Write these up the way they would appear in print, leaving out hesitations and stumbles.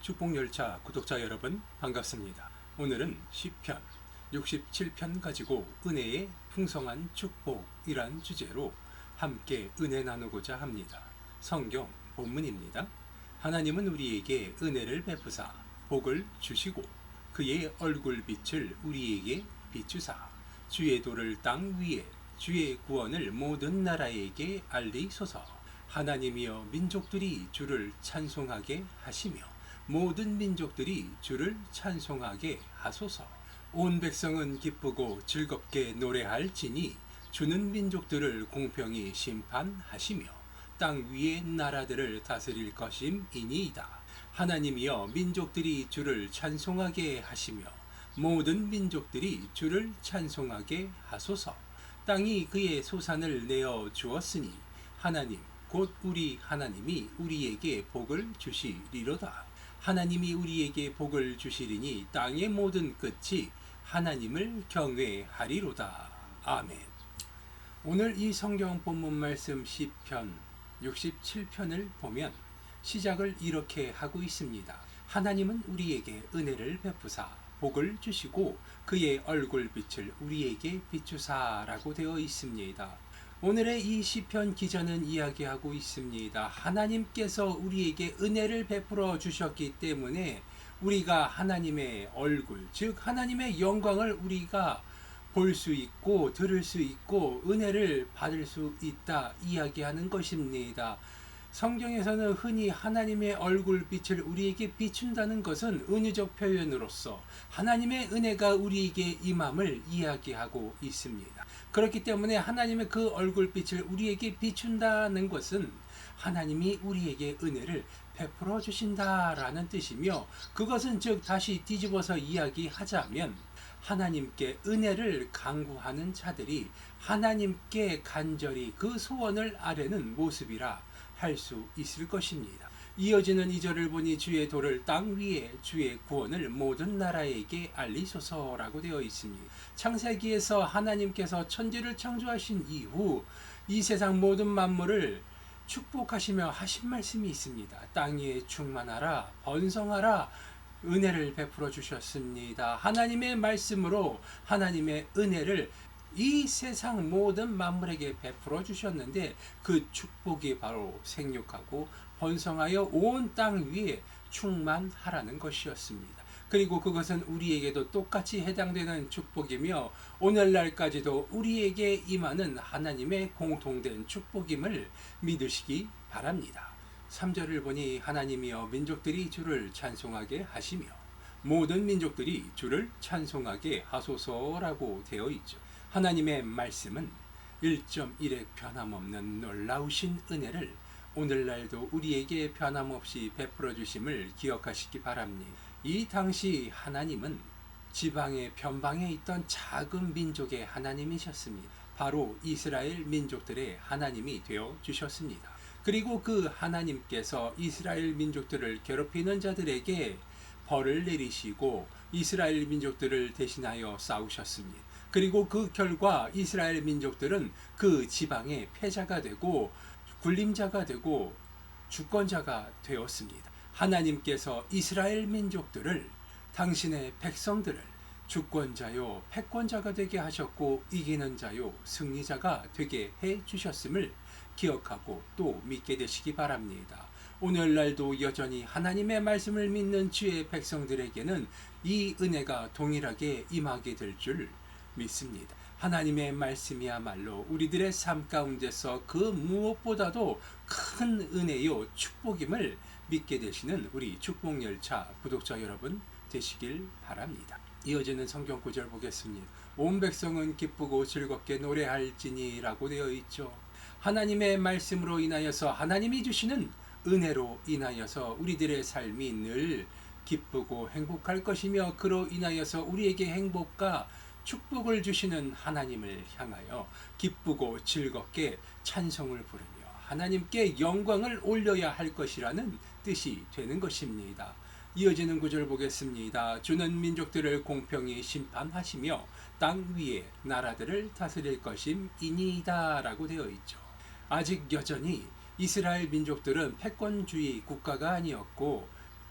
축복열차 구독자 여러분 반갑습니다. 오늘은 시편 67편 가지고 은혜의 풍성한 축복이란 주제로 함께 은혜 나누고자 합니다. 성경 본문입니다. 하나님은 우리에게 은혜를 베푸사 복을 주시고 그의 얼굴빛을 우리에게 비추사 주의 도를 땅 위에 주의 구원을 모든 나라에게 알리소서. 하나님이여 민족들이 주를 찬송하게 하시며 모든 민족들이 주를 찬송하게 하소서. 온 백성은 기쁘고 즐겁게 노래할지니 주는 민족들을 공평히 심판하시며 땅 위의 나라들을 다스릴 것임이니이다. 하나님이여 민족들이 주를 찬송하게 하시며 모든 민족들이 주를 찬송하게 하소서. 땅이 그의 소산을 내어 주었으니 하나님 곧 우리 하나님이 우리에게 복을 주시리로다. 하나님이 우리에게 복을 주시리니 땅의 모든 끝이 하나님을 경외하리로다. 아멘. 오늘 이 성경 본문 말씀 시편 67편을 보면 시작을 이렇게 하고 있습니다. 하나님은 우리에게 은혜를 베푸사 복을 주시고 그의 얼굴빛을 우리에게 비추사라고 되어 있습니다. 오늘의 이 시편 기자는 이야기하고 있습니다. 하나님께서 우리에게 은혜를 베풀어 주셨기 때문에 우리가 하나님의 얼굴, 즉 하나님의 영광을 우리가 볼 수 있고 들을 수 있고 은혜를 받을 수 있다 이야기하는 것입니다. 성경에서는 흔히 하나님의 얼굴빛을 우리에게 비춘다는 것은 은유적 표현으로서 하나님의 은혜가 우리에게 임함을 이야기하고 있습니다. 그렇기 때문에 하나님의 그 얼굴빛을 우리에게 비춘다는 것은 하나님이 우리에게 은혜를 베풀어 주신다라는 뜻이며, 그것은 즉 다시 뒤집어서 이야기하자면 하나님께 은혜를 간구하는 자들이 하나님께 간절히 그 소원을 아뢰는 모습이라 할 수 있을 것입니다. 이어지는 2절을 보니 주의 도를 땅 위에 주의 구원을 모든 나라에게 알리소서라고 되어 있습니다. 창세기에서 하나님께서 천지를 창조하신 이후 이 세상 모든 만물을 축복하시며 하신 말씀이 있습니다. 땅 위에 충만하라 번성하라 은혜를 베풀어 주셨습니다. 하나님의 말씀으로 하나님의 은혜를 이 세상 모든 만물에게 베풀어 주셨는데 그 축복이 바로 생육하고 번성하여 온 땅 위에 충만하라는 것이었습니다. 그리고 그것은 우리에게도 똑같이 해당되는 축복이며 오늘날까지도 우리에게 임하는 하나님의 공통된 축복임을 믿으시기 바랍니다. 3절을 보니 하나님이여 민족들이 주를 찬송하게 하시며 모든 민족들이 주를 찬송하게 하소서라고 되어 있죠. 하나님의 말씀은 1.1의 변함없는 놀라우신 은혜를 오늘날도 우리에게 변함없이 베풀어 주심을 기억하시기 바랍니다. 이 당시 하나님은 지방의 변방에 있던 작은 민족의 하나님이셨습니다. 바로 이스라엘 민족들의 하나님이 되어 주셨습니다. 그리고 그 하나님께서 이스라엘 민족들을 괴롭히는 자들에게 벌을 내리시고 이스라엘 민족들을 대신하여 싸우셨습니다. 그리고 그 결과 이스라엘 민족들은 그 지방의 패자가 되고 군림자가 되고 주권자가 되었습니다. 하나님께서 이스라엘 민족들을 당신의 백성들을 주권자요 패권자가 되게 하셨고 이기는 자요 승리자가 되게 해 주셨음을 기억하고 또 믿게 되시기 바랍니다. 오늘날도 여전히 하나님의 말씀을 믿는 주의 백성들에게는 이 은혜가 동일하게 임하게 될 줄 믿습니다. 하나님의 말씀이야말로 우리들의 삶 가운데서 그 무엇보다도 큰 은혜요 축복임을 믿게 되시는 우리 축복열차 구독자 여러분 되시길 바랍니다. 이어지는 성경 구절 보겠습니다. 온 백성은 기쁘고 즐겁게 노래할지니 라고 되어 있죠. 하나님의 말씀으로 인하여서 하나님이 주시는 은혜로 인하여서 우리들의 삶이 늘 기쁘고 행복할 것이며 그로 인하여서 우리에게 행복과 축복을 주시는 하나님을 향하여 기쁘고 즐겁게 찬송을 부르며 하나님께 영광을 올려야 할 것이라는 뜻이 되는 것입니다. 이어지는 구절 보겠습니다. 주는 민족들을 공평히 심판하시며 땅 위에 나라들을 다스릴 것임이니이다 라고 되어 있죠. 아직 여전히 이스라엘 민족들은 패권주의 국가가 아니었고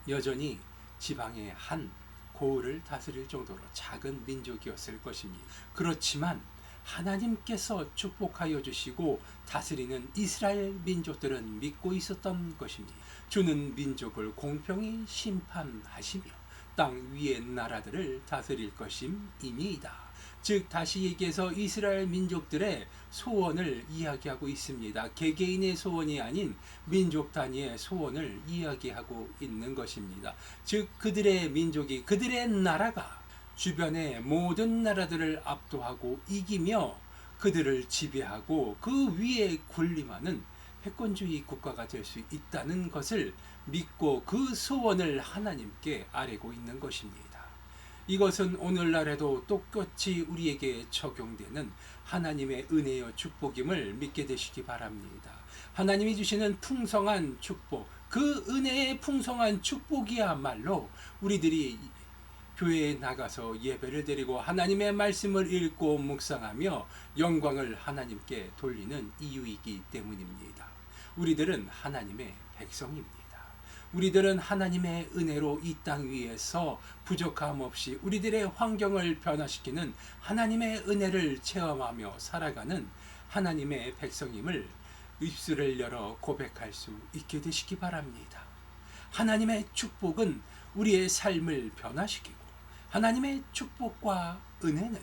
여전히 지방의 한 고을을 다스릴 정도로 작은 민족이었을 것입니다. 그렇지만 하나님께서 축복하여 주시고 다스리는 이스라엘 민족들은 믿고 있었던 것입니다. 주는 민족을 공평히 심판하시며 땅 위의 나라들을 다스릴 것임이니이다. 즉 다시 얘기해서 이스라엘 민족들의 소원을 이야기하고 있습니다. 개개인의 소원이 아닌 민족 단위의 소원을 이야기하고 있는 것입니다. 즉 그들의 민족이, 그들의 나라가 주변의 모든 나라들을 압도하고 이기며 그들을 지배하고 그 위에 군림하는 패권주의 국가가 될 수 있다는 것을 믿고 그 소원을 하나님께 아뢰고 있는 것입니다. 이것은 오늘날에도 똑같이 우리에게 적용되는 하나님의 은혜여 축복임을 믿게 되시기 바랍니다. 하나님이 주시는 풍성한 축복, 그 은혜의 풍성한 축복이야말로 우리들이 교회에 나가서 예배를 드리고 하나님의 말씀을 읽고 묵상하며 영광을 하나님께 돌리는 이유이기 때문입니다. 우리들은 하나님의 백성입니다. 우리들은 하나님의 은혜로 이 땅 위에서 부족함 없이 우리들의 환경을 변화시키는 하나님의 은혜를 체험하며 살아가는 하나님의 백성임을 입술을 열어 고백할 수 있게 되시기 바랍니다. 하나님의 축복은 우리의 삶을 변화시키고 하나님의 축복과 은혜는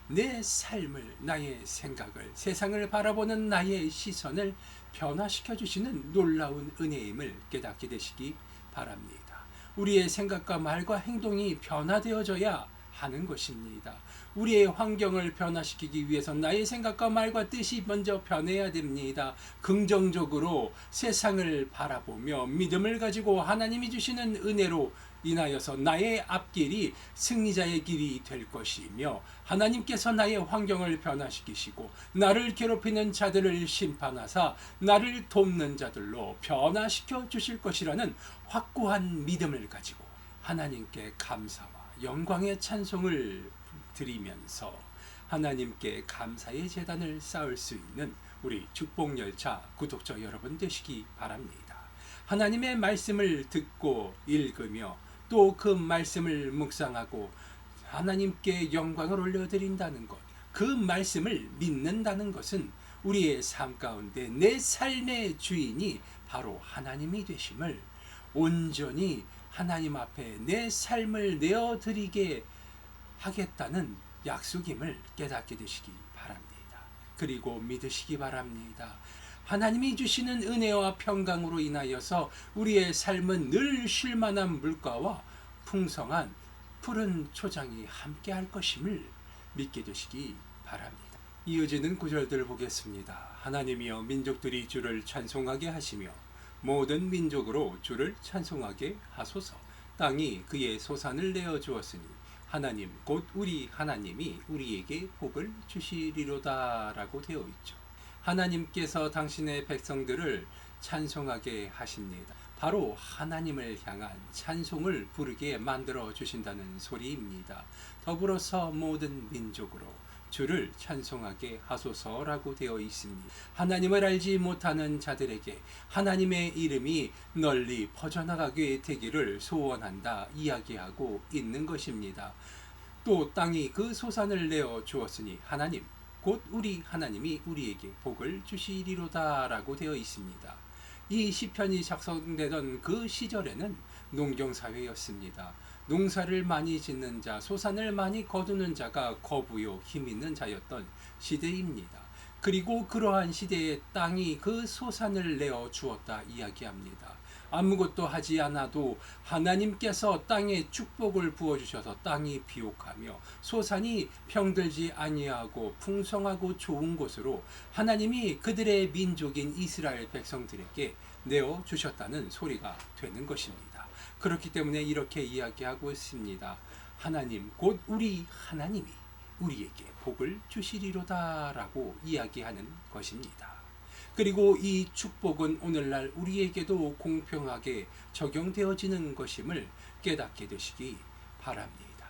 내 삶을, 나의 생각을, 세상을 바라보는 나의 시선을 변화시켜 주시는 놀라운 은혜임을 깨닫게 되시기 바랍니다. 우리의 생각과 말과 행동이 변화되어져야 하는 것입니다. 우리의 환경을 변화시키기 위해서 나의 생각과 말과 뜻이 먼저 변해야 됩니다. 긍정적으로 세상을 바라보며 믿음을 가지고 하나님이 주시는 은혜로 인하여서 나의 앞길이 승리자의 길이 될 것이며 하나님께서 나의 환경을 변화시키시고 나를 괴롭히는 자들을 심판하사 나를 돕는 자들로 변화시켜 주실 것이라는 확고한 믿음을 가지고 하나님께 감사와 영광의 찬송을 드리면서 하나님께 감사의 제단을 쌓을 수 있는 우리 축복열차 구독자 여러분 되시기 바랍니다. 하나님의 말씀을 듣고 읽으며 또 그 말씀을 묵상하고 하나님께 영광을 올려드린다는 것, 그 말씀을 믿는다는 것은 우리의 삶 가운데 내 삶의 주인이 바로 하나님이 되심을 온전히 하나님 앞에 내 삶을 내어드리게 하겠다는 약속임을 깨닫게 되시기 바랍니다. 그리고 믿으시기 바랍니다. 하나님이 주시는 은혜와 평강으로 인하여서 우리의 삶은 늘 쉴만한 물가와 풍성한 푸른 초장이 함께할 것임을 믿게 되시기 바랍니다. 이어지는 구절들을 보겠습니다. 하나님이여 민족들이 주를 찬송하게 하시며 모든 민족으로 주를 찬송하게 하소서. 땅이 그의 소산을 내어 주었으니 하나님 곧 우리 하나님이 우리에게 복을 주시리로다라고 되어 있죠. 하나님께서 당신의 백성들을 찬송하게 하십니다. 바로 하나님을 향한 찬송을 부르게 만들어 주신다는 소리입니다. 더불어서 모든 민족으로 주를 찬송하게 하소서라고 되어 있습니다. 하나님을 알지 못하는 자들에게 하나님의 이름이 널리 퍼져나가게 되기를 소원한다 이야기하고 있는 것입니다. 또 땅이 그 소산을 내어 주었으니 하나님 곧 우리 하나님이 우리에게 복을 주시리로다라고 되어 있습니다. 이 시편이 작성되던 그 시절에는 농경사회였습니다. 농사를 많이 짓는 자, 소산을 많이 거두는 자가 거부요 힘 있는 자였던 시대입니다. 그리고 그러한 시대에 땅이 그 소산을 내어 주었다 이야기합니다. 아무것도 하지 않아도 하나님께서 땅에 축복을 부어주셔서 땅이 비옥하며 소산이 병들지 아니하고 풍성하고 좋은 곳으로 하나님이 그들의 민족인 이스라엘 백성들에게 내어주셨다는 소리가 되는 것입니다. 그렇기 때문에 이렇게 이야기하고 있습니다. 하나님 곧 우리 하나님이 우리에게 복을 주시리로다라고 이야기하는 것입니다. 그리고 이 축복은 오늘날 우리에게도 공평하게 적용되어지는 것임을 깨닫게 되시기 바랍니다.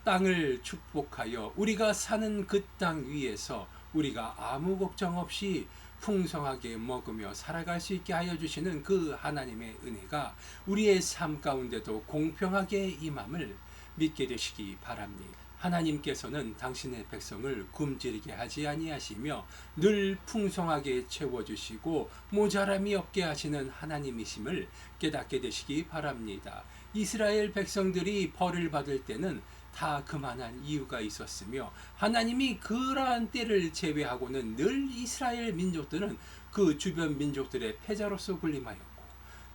땅을 축복하여 우리가 사는 그 땅 위에서 우리가 아무 걱정 없이 풍성하게 먹으며 살아갈 수 있게 하여 주시는 그 하나님의 은혜가 우리의 삶 가운데도 공평하게 임함을 믿게 되시기 바랍니다. 하나님께서는 당신의 백성을 굶주리게 하지 아니하시며 늘 풍성하게 채워주시고 모자람이 없게 하시는 하나님이심을 깨닫게 되시기 바랍니다. 이스라엘 백성들이 벌을 받을 때는 다 그만한 이유가 있었으며 하나님이 그러한 때를 제외하고는 늘 이스라엘 민족들은 그 주변 민족들의 패자로서 군림하였고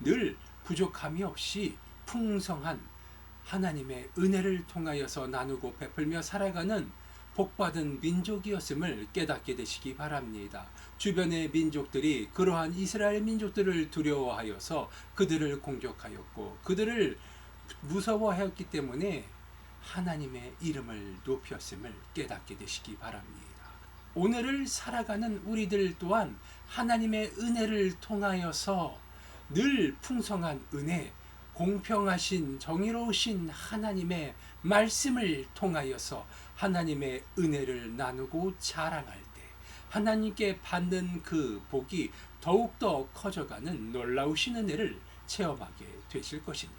늘 부족함이 없이 풍성한 하나님의 은혜를 통하여서 나누고 베풀며 살아가는 복받은 민족이었음을 깨닫게 되시기 바랍니다. 주변의 민족들이 그러한 이스라엘 민족들을 두려워하여서 그들을 공격하였고 그들을 무서워하였기 때문에 하나님의 이름을 높였음을 깨닫게 되시기 바랍니다. 오늘을 살아가는 우리들 또한 하나님의 은혜를 통하여서 늘 풍성한 은혜, 공평하신 정의로우신 하나님의 말씀을 통하여서 하나님의 은혜를 나누고 자랑할 때 하나님께 받는 그 복이 더욱더 커져가는 놀라우신 은혜를 체험하게 되실 것입니다.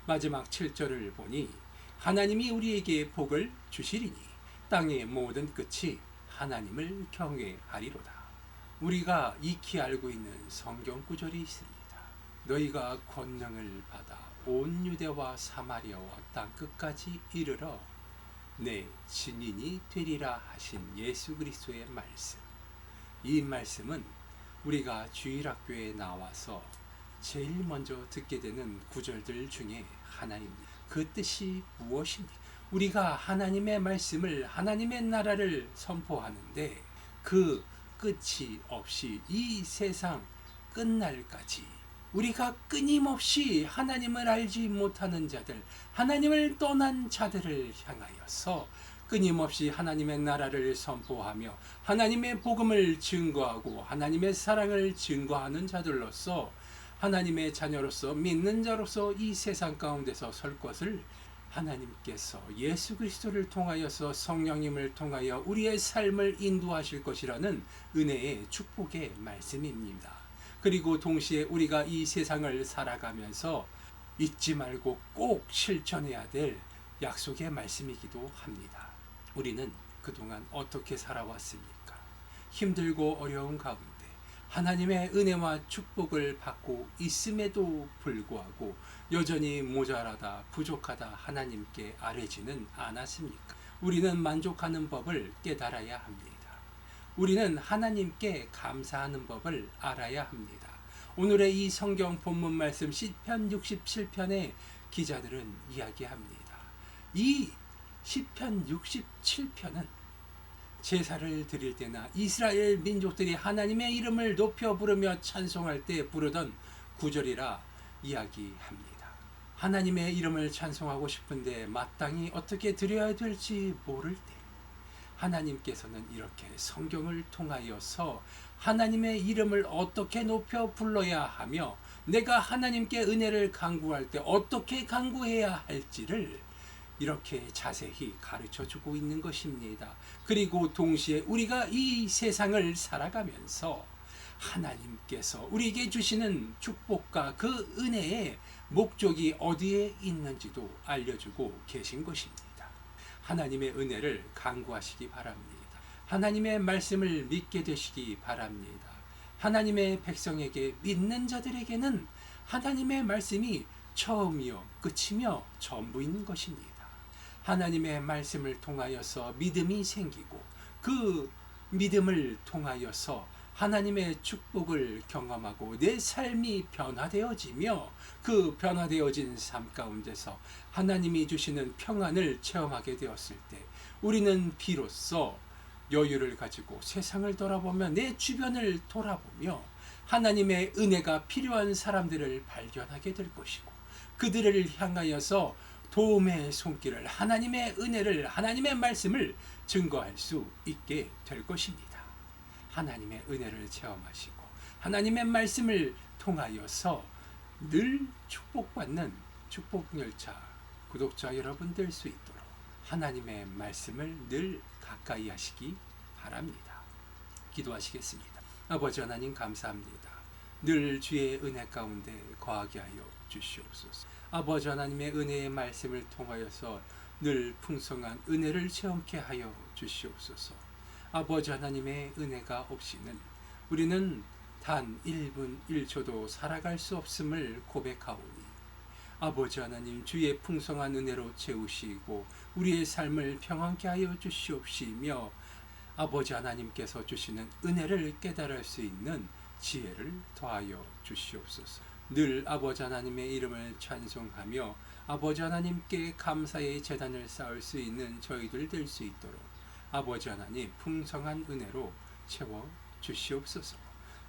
마지막 7절을 보니 하나님이 우리에게 복을 주시리니 땅의 모든 끝이 하나님을 경외하리로다. 우리가 익히 알고 있는 성경 구절이 있습니다. 너희가 권능을 받아 온 유대와 사마리아와 땅 끝까지 이르러 내 증인이 되리라 하신 예수 그리스도의 말씀. 이 말씀은 우리가 주일학교에 나와서 제일 먼저 듣게 되는 구절들 중에 하나입니다. 그 뜻이 무엇입니까? 우리가 하나님의 말씀을 하나님의 나라를 선포하는데 그 끝이 없이 이 세상 끝날까지 우리가 끊임없이 하나님을 알지 못하는 자들, 하나님을 떠난 자들을 향하여서 끊임없이 하나님의 나라를 선포하며 하나님의 복음을 증거하고 하나님의 사랑을 증거하는 자들로서 하나님의 자녀로서 믿는 자로서 이 세상 가운데서 설 것을 하나님께서 예수 그리스도를 통하여서 성령님을 통하여 우리의 삶을 인도하실 것이라는 은혜의 축복의 말씀입니다. 그리고 동시에 우리가 이 세상을 살아가면서 잊지 말고 꼭 실천해야 될 약속의 말씀이기도 합니다. 우리는 그동안 어떻게 살아왔습니까? 힘들고 어려운 가운데 하나님의 은혜와 축복을 받고 있음에도 불구하고 여전히 모자라다 부족하다 하나님께 아뢰지는 않았습니까? 우리는 만족하는 법을 깨달아야 합니다. 우리는 하나님께 감사하는 법을 알아야 합니다. 오늘의 이 성경 본문 말씀 시편 67편의 기자들은 이야기합니다. 이 시편 67편은 제사를 드릴 때나 이스라엘 민족들이 하나님의 이름을 높여 부르며 찬송할 때 부르던 구절이라 이야기합니다. 하나님의 이름을 찬송하고 싶은데 마땅히 어떻게 드려야 될지 모를 때 하나님께서는 이렇게 성경을 통하여서 하나님의 이름을 어떻게 높여 불러야 하며 내가 하나님께 은혜를 간구할 때 어떻게 간구해야 할지를 이렇게 자세히 가르쳐주고 있는 것입니다. 그리고 동시에 우리가 이 세상을 살아가면서 하나님께서 우리에게 주시는 축복과 그 은혜의 목적이 어디에 있는지도 알려주고 계신 것입니다. 하나님의 은혜를 간구하시기 바랍니다. 하나님의 말씀을 믿게 되시기 바랍니다. 하나님의 백성에게 믿는 자들에게는 하나님의 말씀이 처음이요 끝이며 전부인 것입니다. 하나님의 말씀을 통하여서 믿음이 생기고 그 믿음을 통하여서 하나님의 축복을 경험하고 내 삶이 변화되어지며 그 변화되어진 삶 가운데서 하나님이 주시는 평안을 체험하게 되었을 때 우리는 비로소 여유를 가지고 세상을 돌아보며 내 주변을 돌아보며 하나님의 은혜가 필요한 사람들을 발견하게 될 것이고 그들을 향하여서 도움의 손길을 하나님의 은혜를 하나님의 말씀을 증거할 수 있게 될 것입니다. 하나님의 은혜를 체험하시고 하나님의 말씀을 통하여서 늘 축복받는 축복열차 구독자 여러분 될 수 있도록 하나님의 말씀을 늘 가까이 하시기 바랍니다. 기도하시겠습니다. 아버지 하나님 감사합니다. 늘 주의 은혜 가운데 거하게 하여 주시옵소서. 아버지 하나님의 은혜의 말씀을 통하여서 늘 풍성한 은혜를 체험케 하여 주시옵소서. 아버지 하나님의 은혜가 없이는 우리는 단 1분 1초도 살아갈 수 없음을 고백하오니 아버지 하나님 주의 풍성한 은혜로 채우시고 우리의 삶을 평안케 하여 주시옵시며 아버지 하나님께서 주시는 은혜를 깨달을 수 있는 지혜를 더하여 주시옵소서. 늘 아버지 하나님의 이름을 찬송하며 아버지 하나님께 감사의 제단을 쌓을 수 있는 저희들 될 수 있도록 아버지 하나님 풍성한 은혜로 채워 주시옵소서.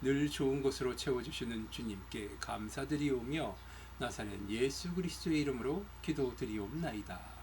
늘 좋은 것으로 채워주시는 주님께 감사드리오며 나사렛 예수 그리스도의 이름으로 기도드리옵나이다.